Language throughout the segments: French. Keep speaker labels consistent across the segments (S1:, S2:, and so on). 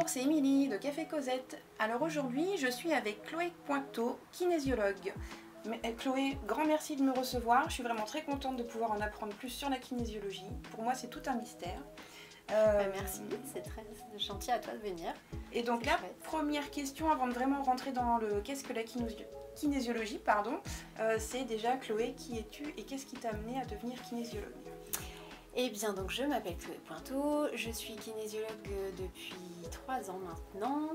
S1: Bonjour, c'est Émilie de Café Cosette. Alors aujourd'hui, je suis avec Chloé Pointeau, kinésiologue. Chloé, grand merci de me recevoir. Je suis vraiment très contente de pouvoir en apprendre plus sur la kinésiologie. Pour moi, c'est tout un mystère.
S2: Merci, c'est très gentil à toi de venir.
S1: Et donc la première question, avant de vraiment rentrer dans le qu'est-ce que la kinésiologie, c'est déjà Chloé, qui es-tu et qu'est-ce qui t'a amené à devenir kinésiologue?
S2: Eh bien, donc je m'appelle Chloé Pointeau, je suis kinésiologue depuis 3 ans maintenant.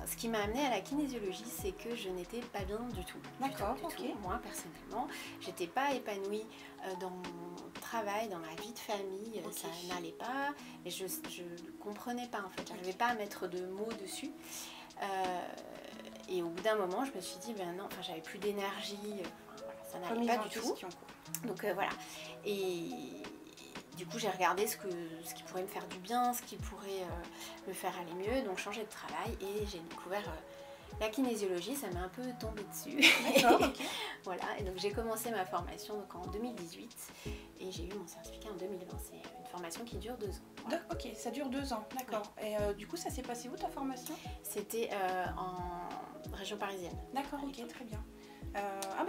S2: Ce qui m'a amenée à la kinésiologie, c'est que je n'étais pas bien du tout.
S1: D'accord, ok.
S2: Moi, personnellement, j'étais pas épanouie dans mon travail, dans ma vie de famille, ça n'allait pas. Et je ne comprenais pas en fait, j'arrivais pas à mettre de mots dessus. Et au bout d'un moment, je me suis dit, ben non, j'avais plus d'énergie, voilà, ça n'allait pas du tout. Donc voilà. Et du coup, j'ai regardé ce qui pourrait me faire du bien, ce qui pourrait me faire aller mieux, donc changer de travail, et j'ai découvert la kinésiologie, ça m'a un peu tombé dessus.
S1: D'accord, ok.
S2: Voilà, et donc j'ai commencé ma formation donc, en 2018 et j'ai eu mon certificat en 2020. C'est une formation qui dure 2 ans. Voilà.
S1: Ok, ça dure 2 ans, d'accord. Oui. Et du coup, ça s'est passé où ta formation?
S2: C'était en région parisienne.
S1: D'accord, ok, très bien.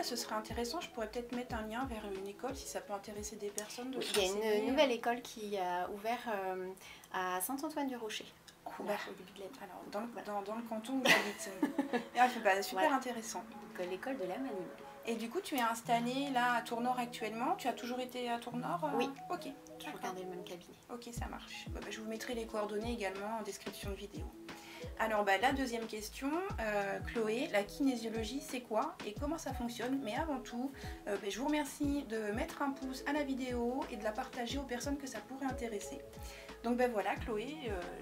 S1: Ce serait intéressant, je pourrais peut-être mettre un lien vers une école si ça peut intéresser des personnes.
S2: Il y a une nouvelle école qui a ouvert à Saint-Antoine-du-Rocher.
S1: Alors, dans le canton où j'habite. Super intéressant.
S2: L'école de la Manine.
S1: Et du coup, tu es installée là à Tournord actuellement. Tu as toujours été à Tournord?
S2: Oui.
S1: Ok.
S2: Je regardais le même cabinet.
S1: Ok, ça marche. Je vous mettrai les coordonnées également en description de vidéo. Alors la deuxième question, Chloé, la kinésiologie c'est quoi et comment ça fonctionne? Mais avant tout, je vous remercie de mettre un pouce à la vidéo et de la partager aux personnes que ça pourrait intéresser. Donc voilà Chloé,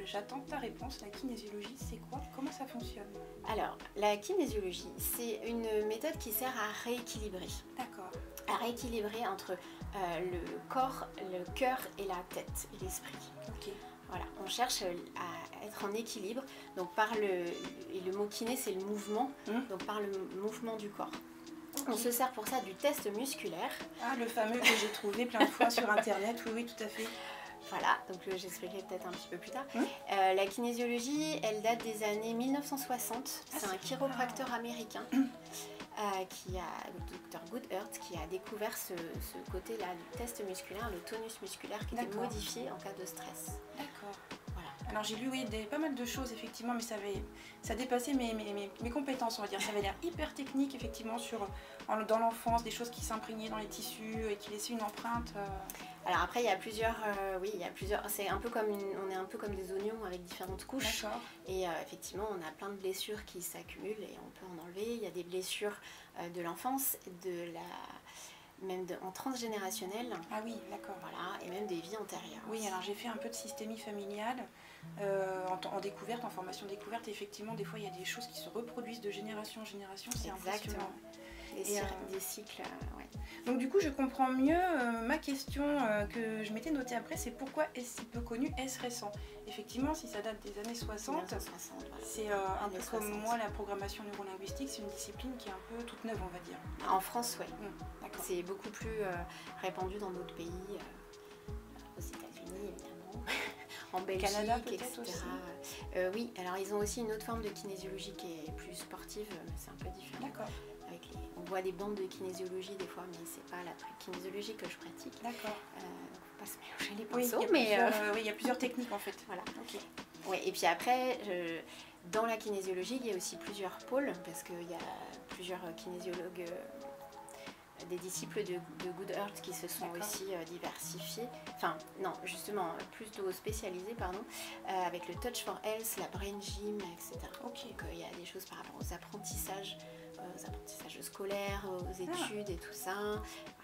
S1: j'attends ta réponse. La kinésiologie c'est quoi? Comment ça fonctionne?
S2: Alors la kinésiologie c'est une méthode qui sert à rééquilibrer.
S1: D'accord.
S2: À rééquilibrer entre le corps, le cœur et la tête et l'esprit.
S1: Ok.
S2: Voilà, on cherche à être en équilibre, donc et le mot kiné c'est le mouvement, donc par le mouvement du corps. Okay. On se sert pour ça du test musculaire.
S1: Ah, le fameux que j'ai trouvé plein de fois sur internet, oui, tout à fait.
S2: Voilà, donc j'expliquerai peut-être un petit peu plus tard. La kinésiologie, elle date des années 1960, c'est un chiropracteur américain. Le docteur Goodhart, qui a découvert ce côté-là du test musculaire, le tonus musculaire qui était modifié en cas de stress.
S1: D'accord. Voilà. Alors j'ai lu pas mal de choses effectivement, mais ça dépassait mes compétences, on va dire. Ça avait l'air hyper technique effectivement dans l'enfance, des choses qui s'imprégnaient dans les tissus et qui laissaient une empreinte.
S2: Alors après il y a plusieurs, c'est un peu comme on est un peu comme des oignons avec différentes couches. Et effectivement on a plein de blessures qui s'accumulent et on peut en enlever. Il y a des blessures de l'enfance, en transgénérationnel.
S1: Ah oui, d'accord.
S2: Voilà, et même des vies antérieures.
S1: Oui, alors j'ai fait un peu de systémie familiale en découverte, en formation découverte. Et effectivement, des fois, il y a des choses qui se reproduisent de génération en génération. C'est impressionnant.
S2: Des cycles, ouais.
S1: Donc du coup, je comprends mieux ma question que je m'étais notée après, c'est pourquoi est-ce si peu connu, est-ce récent? Effectivement, si ça date des années 60, voilà. C'est un peu comme moi, la programmation neurolinguistique, c'est une discipline qui est un peu toute neuve, on va dire.
S2: En France, oui. C'est beaucoup plus répandu dans d'autres pays, aux États-Unis évidemment, en Belgique,
S1: Canada,
S2: etc.
S1: Aussi.
S2: Oui, alors ils ont aussi une autre forme de kinésiologie qui est plus sportive, mais c'est un peu différent.
S1: D'accord.
S2: On voit des bandes de kinésiologie des fois, mais c'est pas la kinésiologie que je pratique.
S1: D'accord.
S2: Faut pas se mélanger les pinceaux,
S1: il y a plusieurs techniques en fait.
S2: Voilà. Okay. Ouais, et puis après, dans la kinésiologie, il y a aussi plusieurs pôles, parce qu'il y a plusieurs kinésiologues, des disciples de Goodhart qui se sont aussi diversifiés, justement plutôt spécialisés, avec le Touch for Health, la Brain Gym, etc. Donc il y a des choses par rapport aux apprentissages scolaires, aux études et tout ça,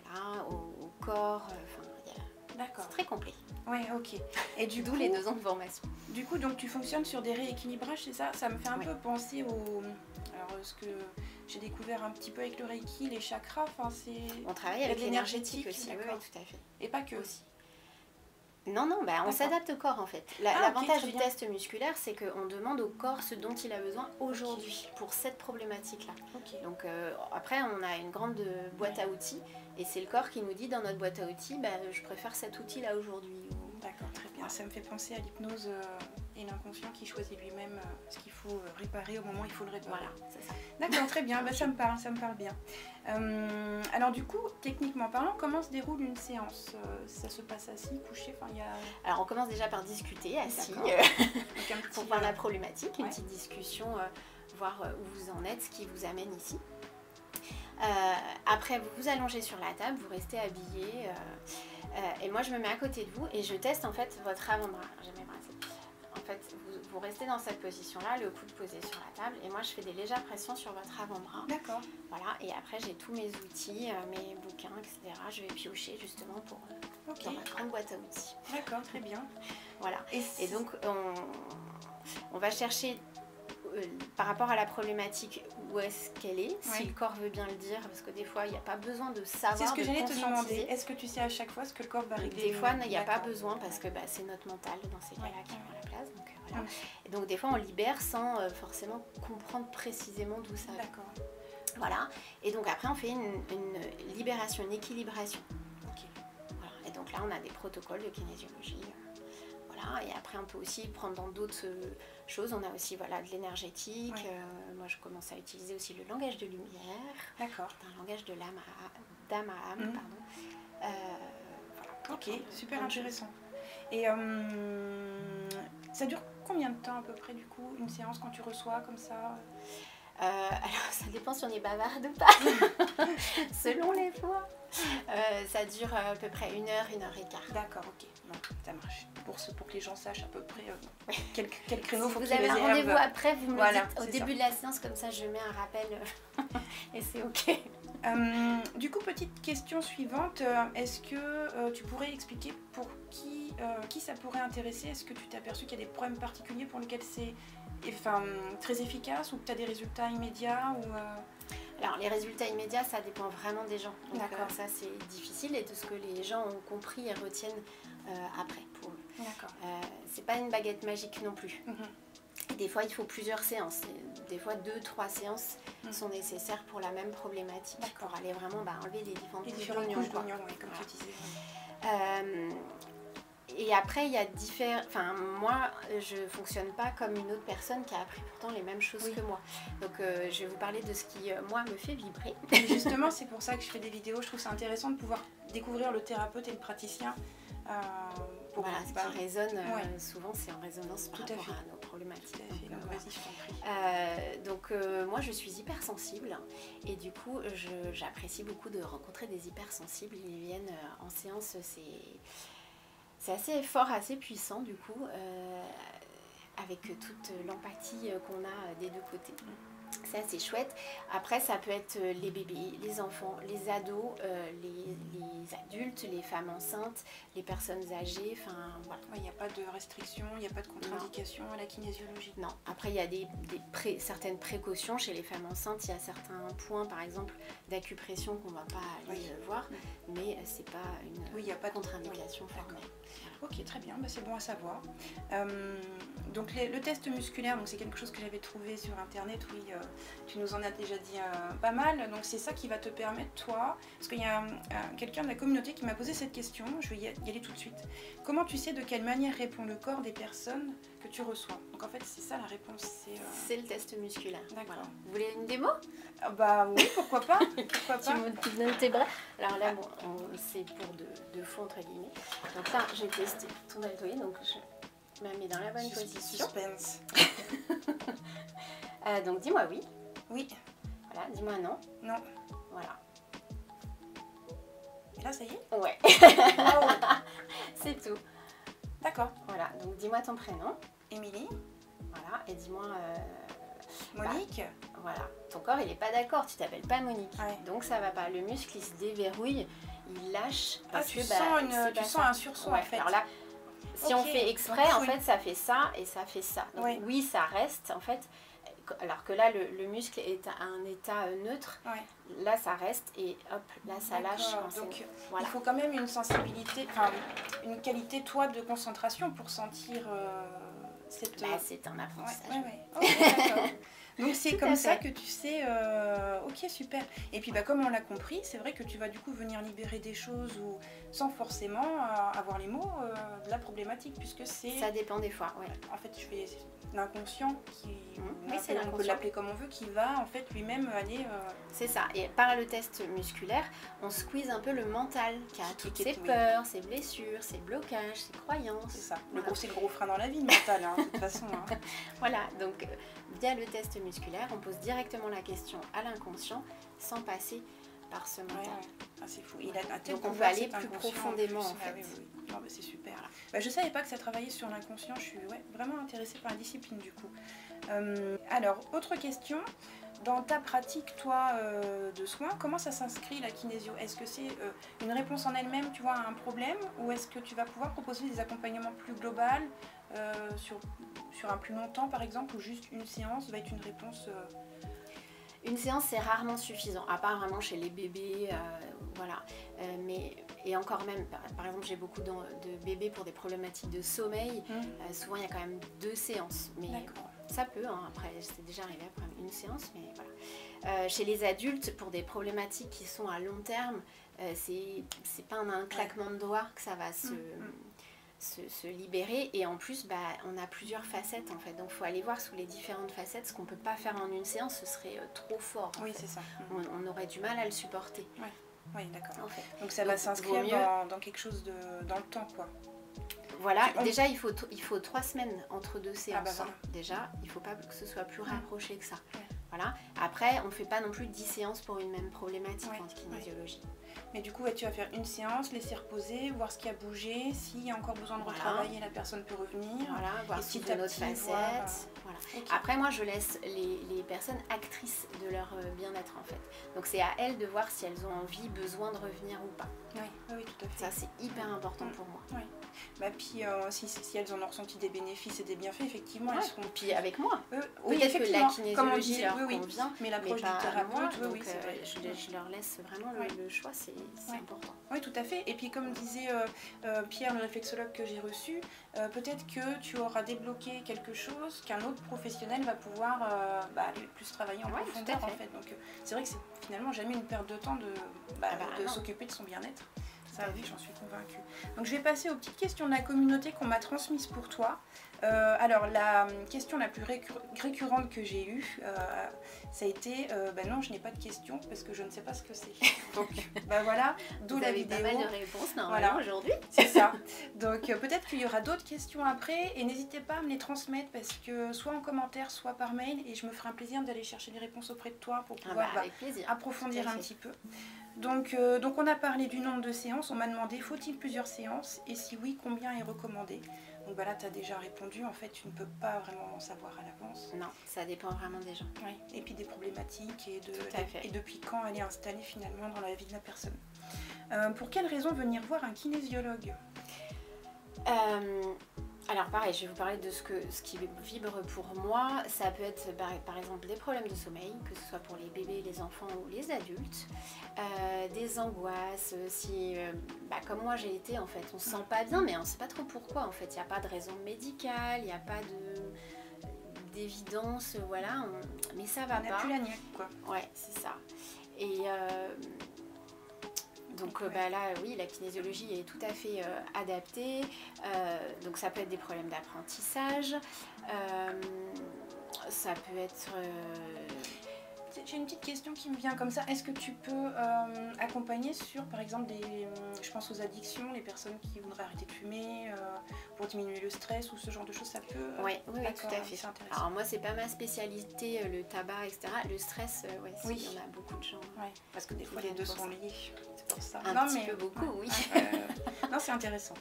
S2: voilà, au corps, c'est très complet.
S1: Oui, ok. Et du coup,
S2: les 2 ans de formation.
S1: Du coup, donc tu fonctionnes sur des rééquilibrages, c'est ça? Ça me fait un peu penser ce que j'ai découvert un petit peu avec le Reiki, les chakras,
S2: on travaille avec l'énergétique aussi, oui, tout à fait.
S1: Et pas que
S2: aussi. Non, on s'adapte au corps en fait. L'avantage du test musculaire, c'est qu'on demande au corps ce dont il a besoin aujourd'hui pour cette problématique-là. Donc après, on a une grande boîte à outils et c'est le corps qui nous dit dans notre boîte à outils, je préfère cet outil-là aujourd'hui.
S1: D'accord, très bien. Ça me fait penser à l'hypnose Et l'inconscient qui choisit lui-même ce qu'il faut réparer au moment où il faut le réparer.
S2: Voilà, c'est ça.
S1: D'accord, très bien, ça me parle bien. Alors du coup, techniquement parlant, comment se déroule une séance? Ça se passe assis, couché, enfin il y a...
S2: Alors on commence déjà par discuter assis, pour voir la problématique, une petite discussion, voir où vous en êtes, ce qui vous amène ici. Après, vous vous allongez sur la table, vous restez habillé, et moi je me mets à côté de vous et je teste en fait votre avant-bras. J'ai mes bras. En fait, vous restez dans cette position-là, le coude posé sur la table, et moi je fais des légères pressions sur votre avant-bras.
S1: D'accord.
S2: Voilà, et après j'ai tous mes outils, mes bouquins, etc. Je vais piocher justement pour dans ma grande boîte à outils.
S1: D'accord, très bien.
S2: Voilà. Et donc on va chercher par rapport à la problématique où est-ce qu'elle est, si le corps veut bien le dire, parce que des fois il n'y a pas besoin de savoir.
S1: C'est ce que j'allais te demander. Est-ce que tu sais à chaque fois ce que le corps va régler?
S2: Des fois il n'y a pas besoin parce que c'est notre mental dans ces cas-là qui prend la place. Donc, voilà. Et donc des fois on libère sans forcément comprendre précisément d'où ça vient.
S1: D'accord.
S2: Voilà. Et donc après on fait une libération, une équilibration. Voilà. Et donc là on a des protocoles de kinésiologie. Voilà. Et après on peut aussi prendre dans d'autres choses. On a aussi de l'énergétique. Moi je commence à utiliser aussi le langage de lumière.
S1: D'accord.
S2: C'est un langage de d'âme à âme, pardon.
S1: Voilà. Ok, super intéressant. Et ça dure combien de temps à peu près du coup, une séance quand tu reçois comme ça?
S2: Alors ça dépend si on est bavarde ou pas, selon les fois. Ça dure à peu près 1 heure, 1 heure et quart.
S1: D'accord, ok, bon, ça marche. Pour que les gens sachent à peu près quel créneau
S2: si
S1: faut
S2: vous avez un rendez-vous après, vous me le dites au début
S1: ça.
S2: de la séance, comme ça je mets un rappel et c'est ok.
S1: Du coup, petite question suivante, est-ce que tu pourrais expliquer pour qui ça pourrait intéresser? Est-ce que tu t'es aperçu qu'il y a des problèmes particuliers pour lesquels c'est très efficace, ou que tu as des résultats immédiats ou
S2: Alors les résultats immédiats, ça dépend vraiment des gens. Donc ça c'est difficile, et de ce que les gens ont compris et retiennent après pour eux.
S1: D'accord.
S2: C'est pas une baguette magique non plus. Des fois il faut plusieurs séances. Des fois 2-3 séances sont nécessaires pour la même problématique, pour aller vraiment enlever les différentes couches d'oignons,
S1: comme tu disais.
S2: Et après, il y a différents... Enfin, moi, je ne fonctionne pas comme une autre personne qui a appris pourtant les mêmes choses que moi. Donc, je vais vous parler de ce qui, moi, me fait vibrer.
S1: Et justement, c'est pour ça que je fais des vidéos. Je trouve ça intéressant de pouvoir découvrir le thérapeute et le praticien.
S2: Voilà, ce qui résonne, souvent, c'est en résonance par rapport à nos problématiques. Donc, moi, je suis hypersensible. Et du coup, j'apprécie beaucoup de rencontrer des hypersensibles. Ils viennent en séance, c'est assez fort, assez puissant du coup, avec toute l'empathie qu'on a des deux côtés. C'est assez chouette. Après, ça peut être les bébés, les enfants, les ados, les adultes, les femmes enceintes, les personnes âgées. Enfin, voilà.
S1: Il n'y a pas de restriction, il n'y a pas de contre-indication à la kinésiologie.
S2: Non. Après, il y a certaines précautions chez les femmes enceintes. Il y a certains points, par exemple, d'acupression qu'on ne va pas aller voir, mais c'est pas une
S1: y a pas de
S2: contre-indication formelle.
S1: Ok, très bien, c'est bon à savoir. Donc le test musculaire, c'est quelque chose que j'avais trouvé sur internet, tu nous en as déjà dit pas mal, donc c'est ça qui va te permettre, toi, parce qu'il y a quelqu'un de la communauté qui m'a posé cette question, je vais y aller tout de suite. Comment tu sais de quelle manière répond le corps des personnes que tu reçois? Donc en fait c'est ça la réponse.
S2: C'est le test musculaire.
S1: D'accord.
S2: Voilà. Vous voulez une démo?
S1: Bah oui, pourquoi pas, pourquoi pas.
S2: Tu me donnes tes bras. Alors là, c'est pour de fond entre guillemets. Donc là, j'ai testé ton deltoïde, donc je me mets dans la bonne position.
S1: Suspense.
S2: Donc dis-moi oui.
S1: Oui.
S2: Voilà, dis-moi non.
S1: Non.
S2: Voilà.
S1: Et là, ça y est?
S2: Ouais.
S1: Wow.
S2: C'est tout.
S1: D'accord.
S2: Voilà, donc dis-moi ton prénom.
S1: Émilie.
S2: Voilà, et dis-moi...
S1: Monique.
S2: Voilà, ton corps il est pas d'accord, tu t'appelles pas Monique. Donc ça va pas, le muscle il se déverrouille, il lâche.
S1: Tu sens un sursaut en fait.
S2: Alors là, si on fait exprès, en fait ça fait ça et ça fait ça. Donc oui, ça reste en fait. Alors que là, le muscle est à un état neutre, là ça reste et hop, là ça lâche.
S1: Donc il faut quand même une sensibilité, une qualité toi de concentration pour sentir cette...
S2: c'est un apprentissage.
S1: Okay, d'accord. Donc c'est
S2: Tout
S1: comme
S2: à
S1: ça
S2: fait.
S1: que tu sais, ok super. Et puis bah, comme on l'a compris, c'est vrai que tu vas du coup venir libérer des choses ou, sans forcément avoir les mots de la problématique, puisque c'est...
S2: Ça dépend des fois, ouais.
S1: En fait, je fais l'inconscient, qui,
S2: Oui, c'est
S1: on peut
S2: l'inconscient.
S1: l'appeler comme on veut, qui va en fait lui-même aller...
S2: C'est ça. Et par le test musculaire, on squeeze un peu le mental, qui a toutes
S1: Qui-
S2: ses
S1: oui.
S2: peurs, ses blessures, ses blocages, ses croyances.
S1: C'est ça.
S2: Voilà.
S1: C'est le gros frein dans la vie, le mental, hein, de toute façon. Hein.
S2: Voilà, donc via le test musculaire, on pose directement la question à l'inconscient sans passer par ce mental.
S1: Ouais. Ah, c'est fou. Il a un tel
S2: Donc on peut
S1: pouvoir,
S2: aller
S1: cet
S2: plus
S1: inconscient,
S2: profondément en
S1: Ah,
S2: fait.
S1: oui, oui, oui. Non, bah, c'est super. Bah, je savais pas que ça travaillait sur l'inconscient. Je suis vraiment intéressée par la discipline du coup. Alors, autre question. Dans ta pratique, toi, de soins, comment ça s'inscrit la kinésio? Est-ce que c'est une réponse en elle-même, tu vois, à un problème, ou est-ce que tu vas pouvoir proposer des accompagnements plus globaux sur un plus long temps, par exemple, ou juste une séance va être une réponse
S2: Une séance, c'est rarement suffisant, à part vraiment chez les bébés, voilà. Et encore même, par exemple, j'ai beaucoup de bébés pour des problématiques de sommeil. Souvent, il y a quand même 2 séances. Mais ça peut, hein, après, c'est déjà arrivé après une séance, mais voilà. Chez les adultes, pour des problématiques qui sont à long terme, c'est pas en un claquement de doigts que ça va se libérer. Et en plus, bah, on a plusieurs facettes en fait. Donc il faut aller voir sous les différentes facettes. Ce qu'on peut pas faire en une séance, ce serait trop fort.
S1: Oui, c'est ça.
S2: On aurait du mal à le supporter.
S1: Oui, d'accord.
S2: En fait.
S1: Donc ça va s'inscrire dans quelque chose dans le temps, quoi.
S2: Voilà, déjà il faut 3 semaines entre 2 séances.
S1: Ah bah voilà.
S2: Déjà, il ne faut pas que ce soit plus rapproché que ça. Voilà. Après, on ne fait pas non plus 10 séances pour une même problématique en kinésiologie.
S1: Mais du coup, tu vas faire une séance, laisser reposer, voir ce qui a bougé, s'il y a encore besoin de retravailler, la personne peut revenir.
S2: Voilà, voir si de notre facette. Voilà. Okay. Après, moi, je laisse les personnes actrices de leur bien-être en fait. Donc c'est à elles de voir si elles ont envie, besoin de revenir ou pas.
S1: Oui, tout à fait.
S2: Ça, c'est hyper important pour moi.
S1: Oui. Bah, puis si elles en ont ressenti des bénéfices et des bienfaits, effectivement, elles seront...
S2: Puis avec moi.
S1: Oui,
S2: peut-être que la kinésiologie leur
S1: convient,
S2: mais
S1: l'approche du thérapeute,
S2: je leur laisse vraiment le choix, c'est important.
S1: Oui, tout à fait. Et puis comme disait Pierre, le réflexologue que j'ai reçu, peut-être que tu auras débloqué quelque chose qu'un autre professionnel va pouvoir aller plus travailler en profondeur en fait. Donc c'est vrai que c'est finalement jamais une perte de temps de s'occuper de son bien-être. Ça, oui, j'en suis convaincue. Donc je vais passer aux petites questions de la communauté qu'on m'a transmises pour toi. Alors la question la plus récurrente que j'ai eue, ça a été non, je n'ai pas de questions parce que je ne sais pas ce que c'est. Donc voilà, d'où la vidéo.
S2: Vous avez pas mal de réponses normalement aujourd'hui.
S1: C'est ça. Donc peut-être qu'il y aura d'autres questions après et n'hésitez pas à me les transmettre parce que soit en commentaire, soit par mail et je me ferai un plaisir d'aller chercher les réponses auprès de toi pour pouvoir approfondir un petit peu. Donc on a parlé du nombre de séances, on m'a demandé faut-il plusieurs séances et si oui, combien est recommandé. Donc là tu as déjà répondu, en fait tu ne peux pas vraiment savoir à l'avance.
S2: Non, ça dépend vraiment des gens.
S1: Oui, et puis des problématiques et depuis quand elle est installée finalement dans la vie de la personne. Pour quelle raison venir voir un kinésiologue?
S2: Alors pareil, je vais vous parler de ce qui vibre pour moi. Ça peut être par exemple des problèmes de sommeil, que ce soit pour les bébés, les enfants ou les adultes. Des angoisses, comme moi j'ai été en fait, on se sent pas bien mais on sait pas trop pourquoi en fait. Il n'y a pas de raison médicale, il n'y a pas d'évidence, voilà, mais ça va pas.
S1: On n'a plus la niaque quoi.
S2: Ouais, c'est ça. Et donc là, oui, la kinésiologie est tout à fait adaptée. Donc ça peut être des problèmes d'apprentissage. Ça peut être...
S1: J'ai une petite question qui me vient comme ça. Est-ce que tu peux accompagner sur, par exemple, je pense aux addictions, les personnes qui voudraient arrêter de fumer pour diminuer le stress ou ce genre de choses, ça peut...
S2: Oui, tout à fait.
S1: C'est intéressant.
S2: Alors moi, c'est pas ma spécialité, le tabac, etc. Le stress, il y en a beaucoup de gens.
S1: Oui, parce que des fois, les deux sont liés. C'est pour ça.
S2: Un petit peu beaucoup, oui.
S1: Non, c'est intéressant.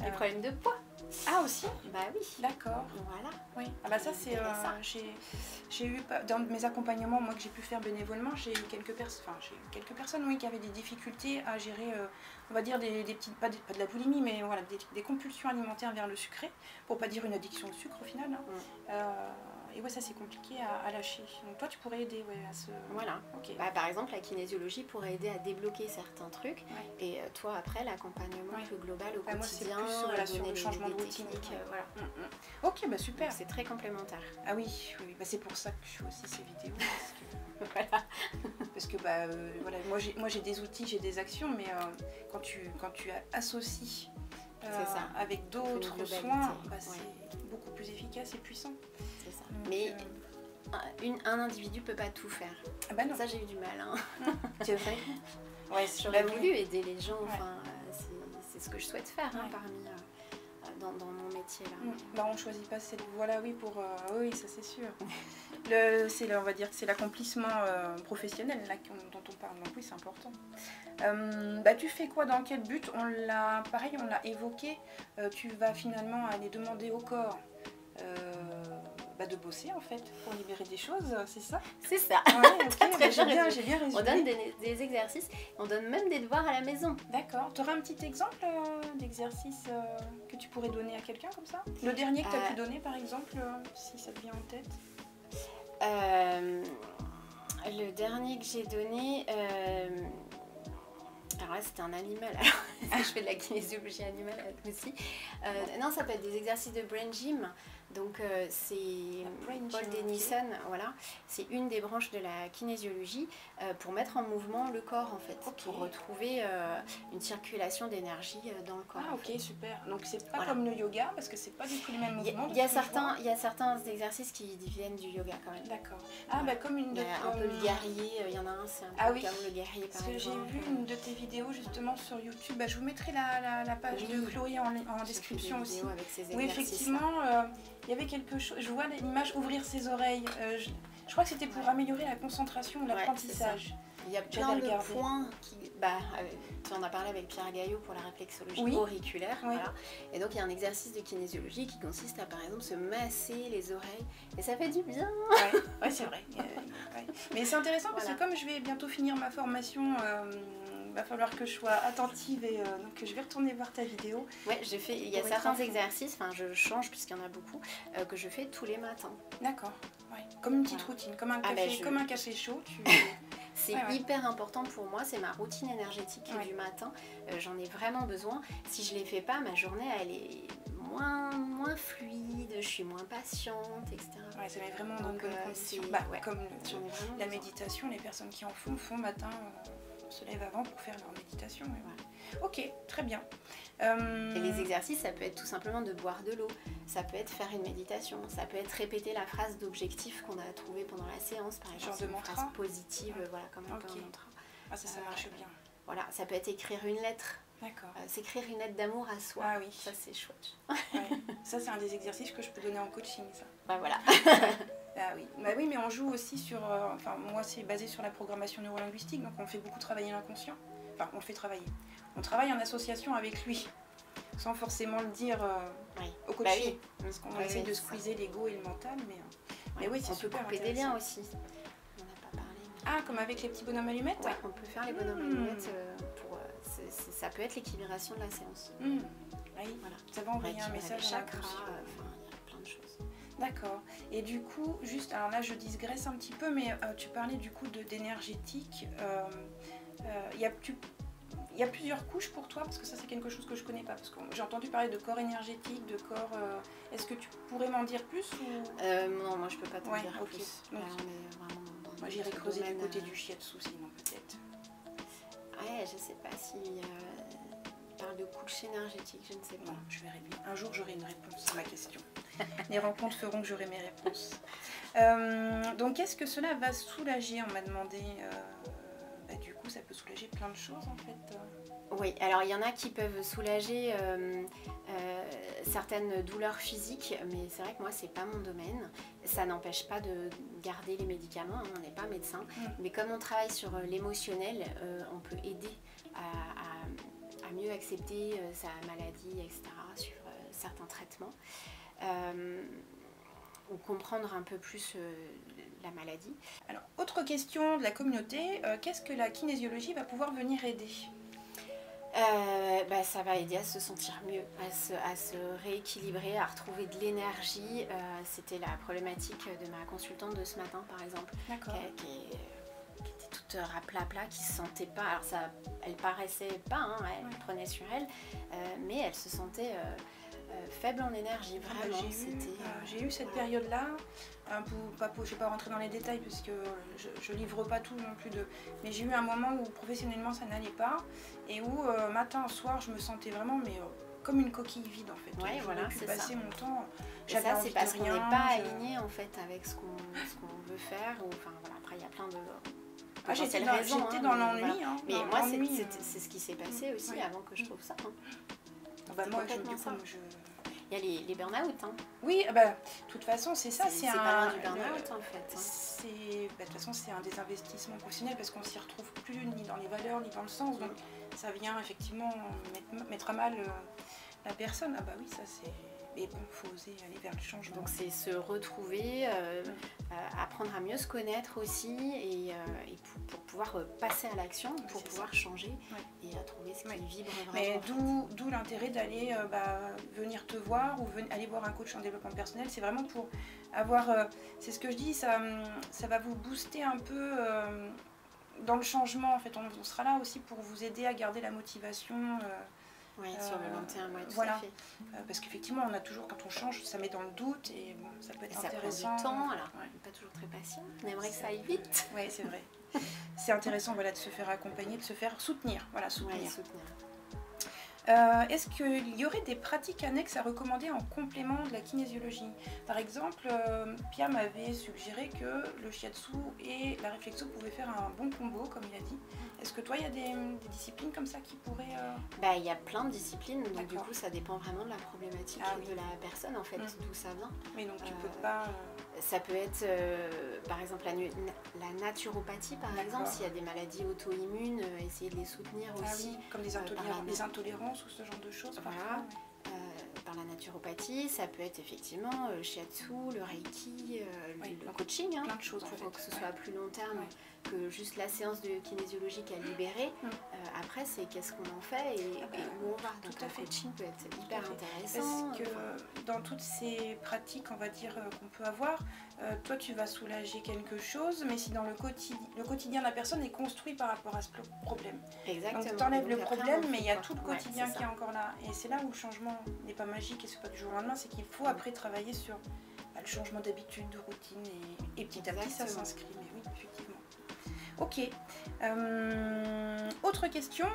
S2: Les problèmes de poids.
S1: Ah, aussi?
S2: Bah oui.
S1: D'accord.
S2: Voilà.
S1: Oui. Ah bah ça, c'est... j'ai eu, dans mes accompagnements, moi, que j'ai pu faire bénévolement, j'ai eu quelques personnes oui, qui avaient des difficultés à gérer, on va dire, des petites, pas de la boulimie, mais voilà, des compulsions alimentaires vers le sucré, pour pas dire une addiction au sucre au final. Hein. et ouais, ça c'est compliqué à lâcher. Donc toi tu pourrais aider à ce...
S2: Voilà.
S1: Ok.
S2: Bah, par exemple, la kinésiologie pourrait aider à débloquer certains trucs.
S1: Ouais.
S2: Et toi, après, l'accompagnement plus global au
S1: Moi c'est
S2: quotidien,
S1: plus voilà, sur
S2: donner
S1: le changement de
S2: des
S1: routine.
S2: techniques, voilà.
S1: Ok, bah super.
S2: Donc, c'est très complémentaire.
S1: Ah oui, oui. Bah, c'est pour ça que je fais aussi ces vidéos.
S2: Voilà.
S1: Parce que voilà, moi j'ai des outils, j'ai des actions, mais quand tu associes avec d'autres soins, c'est beaucoup plus efficace et puissant.
S2: C'est ça. Donc, mais un individu peut pas tout faire.
S1: Ah bah non.
S2: Ça j'ai eu du mal. Hein.
S1: C'est vrai.
S2: Ouais, j'aurais voulu aider les gens. Enfin, c'est ce que je souhaite faire parmi dans mon métier là.
S1: Bah, on choisit pas cette voie-là, oui, pour oui, ça c'est sûr. On va dire que c'est l'accomplissement professionnel là, dont on parle, donc oui, c'est important. Tu fais quoi, dans quel but? On l'a évoqué, tu vas finalement aller demander au corps de bosser en fait, pour libérer des choses, c'est ça?
S2: C'est ça.
S1: Ouais, okay, j'ai bien résumé.
S2: On donne des exercices, on donne même des devoirs à la maison.
S1: D'accord. Tu aurais un petit exemple d'exercice que tu pourrais donner à quelqu'un comme ça? Le dernier que tu as pu donner par exemple, si ça te vient en tête?
S2: Le dernier que j'ai donné... Alors là, c'était un animal, alors je fais de la kinésiologie animale aussi. Non, ça peut être des exercices de brain gym. Donc c'est Paul Denison, voilà. C'est une des branches de la kinésiologie pour mettre en mouvement le corps en fait, pour retrouver une circulation d'énergie dans le corps.
S1: Ah ok, super. Donc c'est pas comme le yoga parce que c'est pas du tout les mêmes mouvements.
S2: Il y a certains exercices qui viennent du yoga quand même.
S1: D'accord. Ah bah comme une de
S2: un peu le guerrier, il y en a un, c'est un peu comme le guerrier par exemple.
S1: Parce que j'ai vu une de tes vidéos justement sur YouTube. Je vous mettrai la page de Chloé en description aussi.
S2: Avec ses
S1: oui, effectivement, il y avait quelque chose. Je vois l'image ouvrir ses oreilles. Je crois que c'était pour améliorer la concentration, l'apprentissage.
S2: Il y a plein de points qui... tu en as parlé avec Pierre Gaillot pour la réflexologie auriculaire.
S1: Oui.
S2: Voilà. Et donc il y a un exercice de kinésiologie qui consiste à par exemple se masser les oreilles. Et ça fait du bien.
S1: Ouais, c'est vrai. Mais c'est intéressant parce que comme je vais bientôt finir ma formation... va falloir que je sois attentive et donc je vais retourner voir ta vidéo.
S2: Ouais, il y a certains exercices, enfin je change puisqu'il y en a beaucoup, que je fais tous les matins.
S1: D'accord, comme une petite routine, comme un café chaud.
S2: C'est hyper important pour moi, c'est ma routine énergétique du matin, j'en ai vraiment besoin. Si je ne les fais pas, ma journée elle est moins fluide, je suis moins patiente, etc.
S1: Ouais, ça met vraiment dans une bonne condition. Comme la méditation, les personnes qui en font matin... se lèvent avant pour faire leur méditation. Ok, très bien.
S2: Et les exercices, ça peut être tout simplement de boire de l'eau, ça peut être faire une méditation, ça peut être répéter la phrase d'objectif qu'on a trouvée pendant la séance, par exemple,
S1: genre de mantra,
S2: phrase positive, voilà, comme un peu un mantra.
S1: Ah, ça marche bien.
S2: Voilà, ça peut être écrire une lettre.
S1: D'accord.
S2: S'écrire une lettre d'amour à soi.
S1: Ah oui.
S2: Ça, c'est chouette.
S1: Ça, c'est un des exercices que je peux donner en coaching, ça.
S2: Voilà.
S1: Ah oui. Oui, mais on joue aussi sur... moi, c'est basé sur la programmation neurolinguistique, donc on fait beaucoup travailler l'inconscient. Enfin, on le fait travailler. On travaille en association avec lui, sans forcément le dire au coaching. Parce qu'on essaie de squeezer l'ego et le mental, mais oui, c'est super.
S2: On peut couper des liens aussi. On n'a pas parlé.
S1: Ah, comme avec les petits bonhommes allumettes?
S2: Ouais, on peut faire les bonhommes allumettes pour... ça peut être l'équilibration de la séance.
S1: Oui, voilà. Ça va envoyer un message à
S2: chakra, il y a plein de choses.
S1: D'accord. Et du coup, juste, alors là je digresse un petit peu, mais tu parlais du coup d'énergétique. Il y a plusieurs couches pour toi, parce que ça c'est quelque chose que je connais pas, parce que j'ai entendu parler de corps énergétique, de corps... Est-ce que tu pourrais m'en dire plus ou...
S2: Non, moi je peux pas t'en dire plus.
S1: Donc, moi j'irai creuser du côté du shiatsu sinon peut-être.
S2: Ouais, je sais pas si... parle de couche énergétique, je ne sais pas.
S1: Non, je verrai bien. Un jour j'aurai une réponse à ma question. Les rencontres feront que j'aurai mes réponses. Donc est-ce que cela va soulager? On m'a demandé... du coup ça peut soulager plein de choses en fait.
S2: Oui, alors il y en a qui peuvent soulager certaines douleurs physiques, mais c'est vrai que moi c'est pas mon domaine. Ça n'empêche pas de garder les médicaments, on n'est pas médecin, mais comme on travaille sur l'émotionnel, on peut aider à mieux accepter sa maladie, etc., suivre certains traitements, ou comprendre un peu plus la maladie.
S1: Alors, autre question de la communauté, qu'est-ce que la kinésiologie va pouvoir venir aider?
S2: Ça va aider à se sentir mieux, à se rééquilibrer, à retrouver de l'énergie. C'était la problématique de ma consultante de ce matin, par exemple, qui était toute rapla, qui se sentait pas. Alors elle paraissait pas, hein, elle prenait sur elle, mais elle se sentait faible en énergie, vraiment.
S1: J'ai eu cette période-là. Je ne vais pas rentrer dans les détails parce que je ne livre pas tout non plus. Mais j'ai eu un moment où professionnellement ça n'allait pas et où matin, soir, je me sentais vraiment comme une coquille vide en fait.
S2: Ouais, voilà, c'est
S1: passé mon temps.
S2: Et ça, c'est parce qu'on n'est pas aligné en fait avec ce qu'on veut faire. Enfin, voilà, après, il y a plein de.
S1: J'étais dans l'ennui.
S2: Voilà.
S1: Hein,
S2: mais moi, c'est ce qui s'est passé aussi avant que je trouve ça. Hein.
S1: Moi,
S2: il y a les burn-out. Hein.
S1: Oui, de toute façon, c'est ça.
S2: C'est pas loin du burn-out en fait.
S1: Hein. De toute façon, c'est un désinvestissement professionnel parce qu'on s'y retrouve plus ni dans les valeurs ni dans le sens. Donc, ça vient effectivement mettre à mal la personne. Ah bah oui, ça c'est. Mais bon, il faut oser aller vers le changement.
S2: Donc c'est se retrouver, apprendre à mieux se connaître aussi et pour pouvoir passer à l'action, pour pouvoir changer et à trouver ce qui vibre vraiment.
S1: Mais d'où l'intérêt d'aller venir te voir ou aller voir un coach en développement personnel. C'est vraiment pour avoir, c'est ce que je dis, ça va vous booster un peu dans le changement. En fait, on sera là aussi pour vous aider à garder la motivation.
S2: Oui, sur le long terme, tout
S1: voilà.
S2: à fait.
S1: Parce qu'effectivement, on a toujours, quand on change, ça met dans le doute et bon, ça peut être intéressant.
S2: Ça prend du temps, alors on n'est pas toujours très patient. On aimerait que ça aille vite.
S1: Oui, c'est vrai. C'est intéressant de se faire accompagner, de se faire soutenir. Voilà, soutenir.
S2: Ouais, soutenir.
S1: Est-ce qu'il y aurait des pratiques annexes à recommander en complément de la kinésiologie? Par exemple, Pia m'avait suggéré que le shiatsu et la réflexo pouvaient faire un bon combo, comme il a dit. Est-ce que toi, il y a des disciplines comme ça qui pourraient...
S2: Il y a plein de disciplines, donc du coup, ça dépend vraiment de la problématique de la personne, en fait, d'où ça vient.
S1: Mais donc, tu peux pas...
S2: Ça peut être, par exemple, la naturopathie, par exemple, s'il y a des maladies auto-immunes, essayer de les soutenir aussi.
S1: Comme des intolérances ou ce genre de choses.
S2: Voilà. Par la naturopathie, ça peut être effectivement shiatsu, le reiki, le coaching,
S1: plein de choses,
S2: pour que ce soit à plus long terme que juste la séance de kinésiologie à libérer. Après, c'est qu'est-ce qu'on en fait et où on va. Donc le coaching peut être hyper intéressant.
S1: Parce que dans toutes ces pratiques, on va dire, qu'on peut avoir, toi tu vas soulager quelque chose, mais si dans le quotidien de la personne est construit par rapport à ce problème.
S2: Exactement.
S1: Donc tu enlèves le problème, mais il y a tout le quotidien qui est encore là. Et c'est là où le changement n'est pas magique et c'est pas du jour au lendemain, c'est qu'il faut après travailler sur le changement d'habitude, de routine et petit à petit ça s'inscrit. Mais oui, effectivement. Ok. Autre question.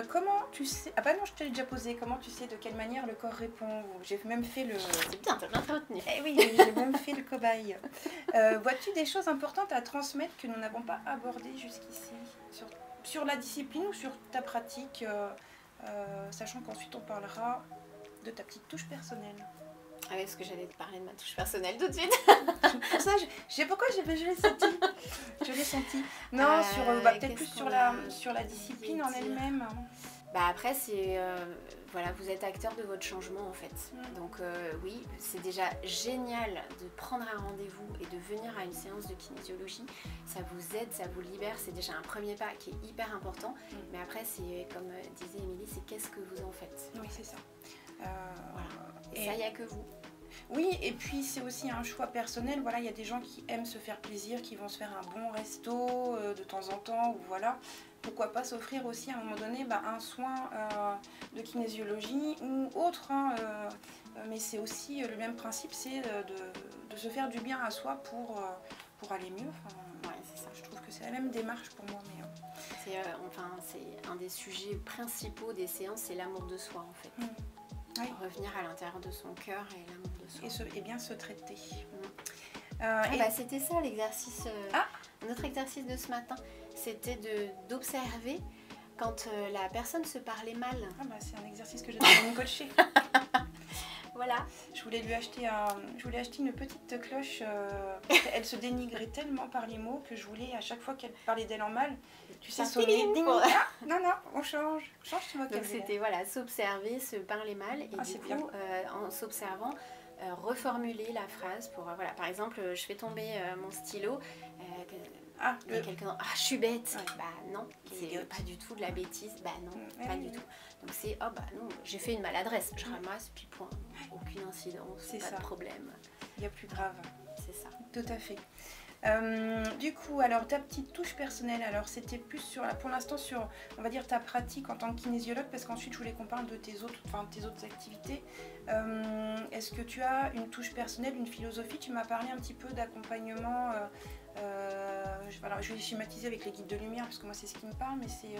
S1: Comment tu sais... Ah bah non, je t'ai déjà posé. Comment tu sais de quelle manière le corps répond? J'ai même fait le...
S2: C'est bien, t'as bien retenu.
S1: Eh oui, j'ai même fait le cobaye. Vois-tu des choses importantes à transmettre que nous n'avons pas abordées jusqu'ici sur la discipline ou sur ta pratique, sachant qu'ensuite on parlera de ta petite touche personnelle.
S2: Ah oui, parce que j'allais te parler de ma touche personnelle tout de suite.
S1: Pour ça, pourquoi je l'ai senti. Je l'ai senti. Non, peut-être plus sur la discipline en elle-même.
S2: Après, c'est... voilà, vous êtes acteur de votre changement en fait. Donc oui, c'est déjà génial de prendre un rendez-vous et de venir à une séance de kinésiologie. Ça vous aide, ça vous libère. C'est déjà un premier pas qui est hyper important. Mais après, c'est comme disait Émilie, c'est qu'est-ce que vous en faites.
S1: Oui, c'est ça.
S2: Voilà. Et ça, il n'y a que vous.
S1: Oui, et puis c'est aussi un choix personnel. Voilà, il y a des gens qui aiment se faire plaisir, qui vont se faire un bon resto de temps en temps, ou voilà. Pourquoi pas s'offrir aussi à un moment donné un soin de kinésiologie ou autre. Mais c'est aussi le même principe, c'est de se faire du bien à soi pour aller mieux.
S2: C'est ça.
S1: Je trouve que c'est la même démarche pour moi. Mais,
S2: c'est un des sujets principaux des séances, c'est l'amour de soi en fait. Revenir à l'intérieur de son cœur et l'amour de soi.
S1: Et bien se traiter.
S2: C'était ça l'exercice. Notre exercice de ce matin, c'était d'observer quand la personne se parlait mal.
S1: C'est un exercice que j'ai dans mon coacher.
S2: Voilà.
S1: Je voulais acheter une petite cloche. Elle se dénigrait tellement par les mots que je voulais, à chaque fois qu'elle parlait d'elle en mal, tu sais, sonner. Non, on change ce vocabulaire.
S2: Donc c'était s'observer, se parler mal et du coup, en s'observant, reformuler la phrase pour, par exemple, je fais tomber mon stylo.
S1: Ah,
S2: Il y a quelqu'un, ah, je suis bête.
S1: Ouais.
S2: Bah non, c'est
S1: Idiote.
S2: pas du tout de la bêtise. Bah non,
S1: Ouais,
S2: pas
S1: ouais,
S2: du
S1: ouais.
S2: tout. Donc c'est, oh bah non, j'ai fait une maladresse. Je ramasse, puis point. Aucune incidence,
S1: C'est
S2: pas
S1: ça.
S2: de problème.
S1: il y a plus grave.
S2: C'est ça.
S1: Tout à fait. Du coup, alors ta petite touche personnelle, alors c'était plus sur, pour l'instant sur, on va dire ta pratique en tant que kinésiologue, parce qu'ensuite je voulais qu'on parle de tes autres activités. Est-ce que tu as une touche personnelle, une philosophie? Tu m'as parlé un petit peu d'accompagnement. Voilà, je vais schématiser avec les guides de lumière, parce que moi c'est ce qui me parle, mais c'est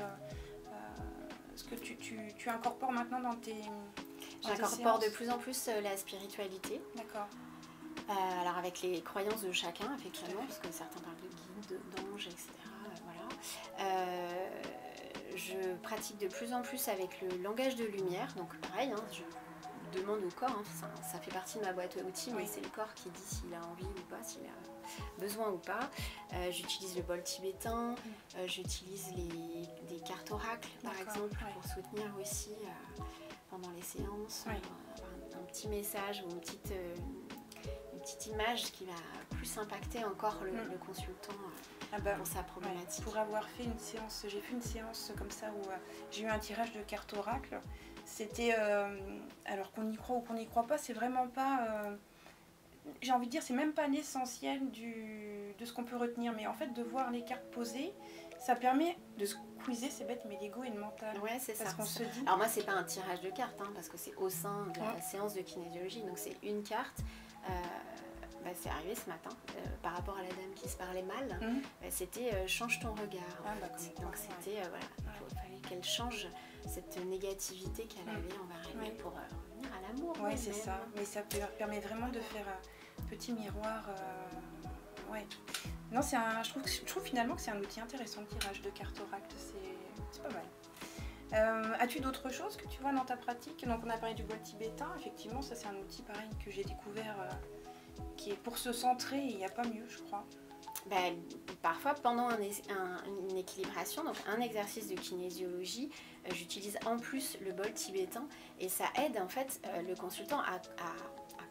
S1: ce que tu incorpores maintenant dans tes
S2: J'incorpore de
S1: séances.
S2: plus en plus la spiritualité.
S1: D'accord.
S2: Alors avec les croyances de chacun, effectivement,
S1: Tout à fait.
S2: parce que certains parlent de guides, d'anges, etc. Voilà. Je pratique de plus en plus avec le langage de lumière, donc pareil, hein, je demande au corps, hein, ça fait partie de ma boîte à outils, mais
S1: Oui.
S2: c'est le corps qui dit s'il a envie ou pas, s'il a besoin ou pas. J'utilise le bol tibétain, j'utilise des cartes oracles, par
S1: D'accord,
S2: exemple,
S1: ouais.
S2: pour soutenir aussi pendant les séances,
S1: Ouais.
S2: avoir un petit message ou une petite image qui va plus impacter encore le consultant
S1: Ah bah,
S2: pour sa problématique.
S1: pour avoir fait une séance, j'ai fait une séance comme ça où j'ai eu un tirage de cartes oracle. C'était, alors qu'on y croit ou qu'on n'y croit pas, c'est vraiment pas, j'ai envie de dire, c'est même pas l'essentiel de ce qu'on peut retenir. Mais en fait, de voir les cartes posées, ça permet de squeezer, c'est bête, mais l'ego et le mental.
S2: Ouais, c'est ça.
S1: Parce qu'on se dit,
S2: Alors moi, c'est pas un tirage de cartes, hein, parce que c'est au sein de la séance de kinésiologie, donc c'est une carte. C'est arrivé ce matin, par rapport à la dame qui se parlait mal, c'était change ton regard.
S1: Ah,
S2: en
S1: bah,
S2: fait.
S1: comme
S2: Donc
S1: quoi,
S2: c'était, voilà, il fallait qu'elle change cette négativité qu'elle avait envers elle pour revenir à l'amour.
S1: ouais,
S2: même.
S1: c'est ça. Mais ça permet vraiment de faire un petit miroir. Ouais. Non, je trouve finalement que c'est un outil intéressant, le tirage de cartes oracle. C'est pas mal. As-tu d'autres choses que tu vois dans ta pratique? Donc on a parlé du bol tibétain, effectivement, ça c'est un outil pareil que j'ai découvert qui est pour se centrer, il n'y a pas mieux, je crois.
S2: Parfois, pendant une équilibration, donc un exercice de kinésiologie, j'utilise en plus le bol tibétain et ça aide en fait le consultant à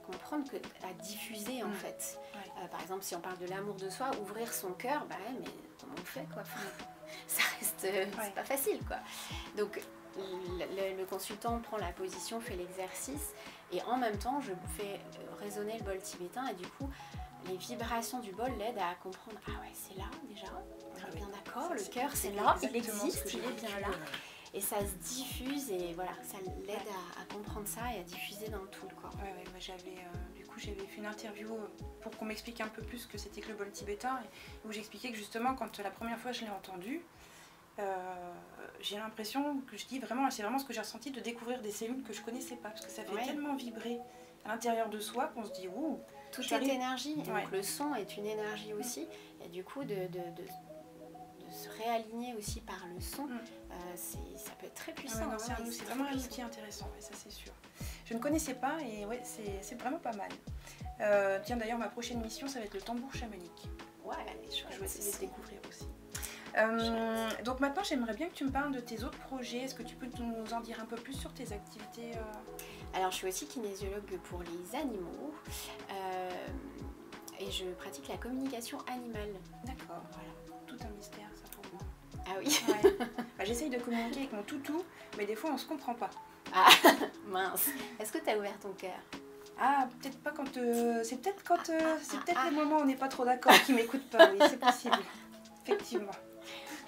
S2: comprendre, à diffuser en fait.
S1: Ouais.
S2: Par exemple, si on parle de l'amour de soi, ouvrir son cœur, mais comment on fait quoi? Ça reste, c'est pas facile quoi. Donc le consultant prend la position, fait l'exercice et en même temps je fais résonner le bol tibétain et du coup les vibrations du bol l'aident à comprendre, ah ouais c'est là déjà, on est bien d'accord, le cœur c'est là, il existe, il est bien là. Et ça se diffuse et voilà, ça l'aide à comprendre ça et à diffuser dans tout le corps.
S1: Ouais, moi j'avais fait une interview pour qu'on m'explique un peu plus ce que c'était que le bol tibétain, où j'expliquais que justement quand la première fois je l'ai entendu, j'ai l'impression que je dis vraiment, c'est vraiment ce que j'ai ressenti, de découvrir des cellules que je connaissais pas, parce que ça fait tellement vibrer à l'intérieur de soi qu'on se dit ouh.
S2: Tout est énergie, et donc le son est une énergie aussi, et du coup de se réaligner aussi par le son, ça peut être très puissant.
S1: C'est vraiment un outil intéressant, ça c'est sûr. Je ne connaissais pas et c'est vraiment pas mal. Tiens d'ailleurs ma prochaine mission ça va être le tambour chamanique.
S2: Ouais,
S1: je vais essayer de découvrir aussi. Donc maintenant j'aimerais bien que tu me parles de tes autres projets. Est-ce que tu peux nous en dire un peu plus sur tes activités
S2: Alors je suis aussi kinésiologue pour les animaux et je pratique la communication animale.
S1: D'accord, voilà. Tout un mystère ça pour moi.
S2: Ah oui.
S1: J'essaye de communiquer avec mon toutou, mais des fois on se comprend pas.
S2: Ah mince. Est-ce que tu as ouvert ton cœur?
S1: Ah, peut-être pas quand... c'est peut-être les moments où on n'est pas trop d'accord qui m'écoutent pas, oui, c'est possible. Effectivement.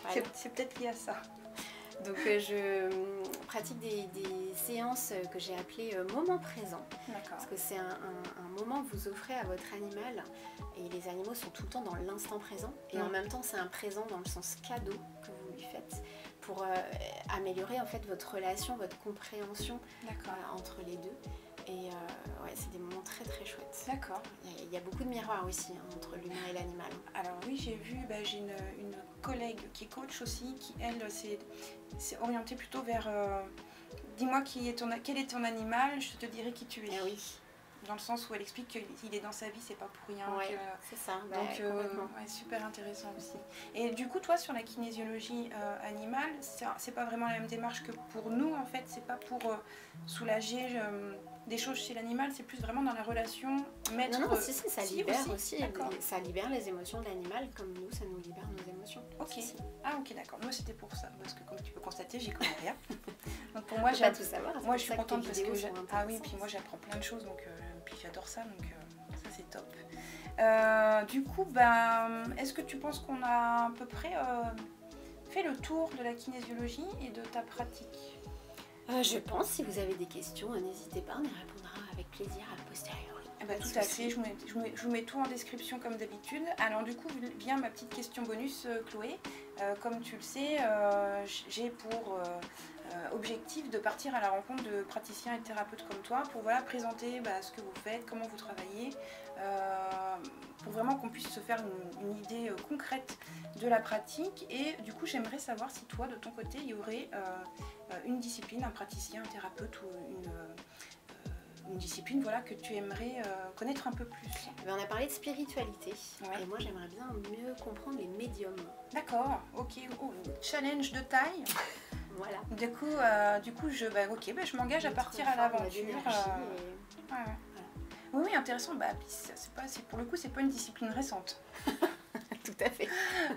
S1: Voilà. C'est peut-être lié à ça.
S2: Donc je pratique des séances que j'ai appelées moment présent. Parce que c'est un moment que vous offrez à votre animal et les animaux sont tout le temps dans l'instant présent et en même temps c'est un présent dans le sens cadeau que vous lui faites pour améliorer en fait votre relation, votre compréhension entre les deux. Et c'est des moments très très chouettes.
S1: D'accord.
S2: Il y a beaucoup de miroirs aussi entre l'humain et l'animal.
S1: Alors oui, j'ai vu, j'ai une collègue qui est coach aussi, qui elle s'est orientée plutôt vers dis-moi quel est ton animal, je te dirai qui tu es.
S2: Ah oui.
S1: dans le sens où elle explique qu'il est dans sa vie, c'est pas pour rien.
S2: Ouais, c'est ça.
S1: Donc, ouais, super intéressant aussi. Et du coup, toi, sur la kinésiologie animale, c'est pas vraiment la même démarche que pour nous, en fait. C'est pas pour soulager des choses chez l'animal, c'est plus vraiment dans la relation maître.
S2: Non, si, ça libère aussi.
S1: D'accord.
S2: Ça libère les émotions de l'animal, comme nous, ça nous libère nos émotions.
S1: Ok.
S2: Si.
S1: Ah, ok, d'accord. Moi, c'était pour ça, parce que comme tu peux constater, j'y connais rien. Donc pour moi,
S2: pas tout savoir.
S1: Moi, je suis contente parce que
S2: ah oui,
S1: puis moi, j'apprends plein de choses, donc puis j'adore ça, donc ça c'est top. Du coup, est-ce que tu penses qu'on a à peu près fait le tour de la kinésiologie et de ta pratique?
S2: Je pense, si vous avez des questions, n'hésitez pas, on y répondra avec plaisir à posteriori.
S1: Tout à fait, je vous mets tout en description comme d'habitude. Alors du coup, vient ma petite question bonus, Chloé. Comme tu le sais, j'ai pour objectif de partir à la rencontre de praticiens et de thérapeutes comme toi pour présenter ce que vous faites, comment vous travaillez, pour vraiment qu'on puisse se faire une idée concrète de la pratique. Et du coup, j'aimerais savoir si toi, de ton côté, il y aurait une discipline, un praticien, un thérapeute ou une discipline que tu aimerais connaître un peu plus.
S2: On a parlé de spiritualité, et moi j'aimerais bien mieux comprendre les médiums.
S1: D'accord, ok, challenge de taille.
S2: Voilà.
S1: Du coup je m'engage à partir à l'aventure. Oui, intéressant. Pour le coup, c'est pas une discipline récente.
S2: Tout à fait.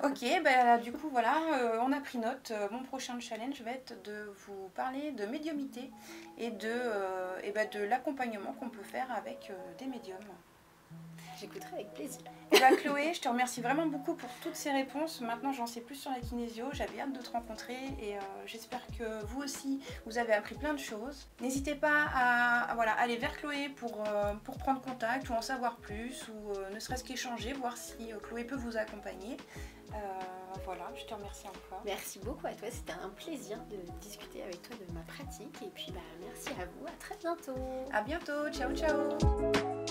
S1: Ok, du coup on a pris note. Mon prochain challenge va être de vous parler de médiumité et de l'accompagnement qu'on peut faire avec des médiums.
S2: J'écouterai avec plaisir.
S1: Chloé, je te remercie vraiment beaucoup pour toutes ces réponses. Maintenant, j'en sais plus sur la kinésio. J'avais hâte de te rencontrer et j'espère que vous aussi, vous avez appris plein de choses. N'hésitez pas à aller vers Chloé pour prendre contact ou en savoir plus ou ne serait-ce qu'échanger, voir si Chloé peut vous accompagner. Je te remercie encore.
S2: Merci beaucoup à toi. C'était un plaisir de discuter avec toi de ma pratique. Et puis, merci à vous. À très bientôt.
S1: À bientôt. Ciao, ciao.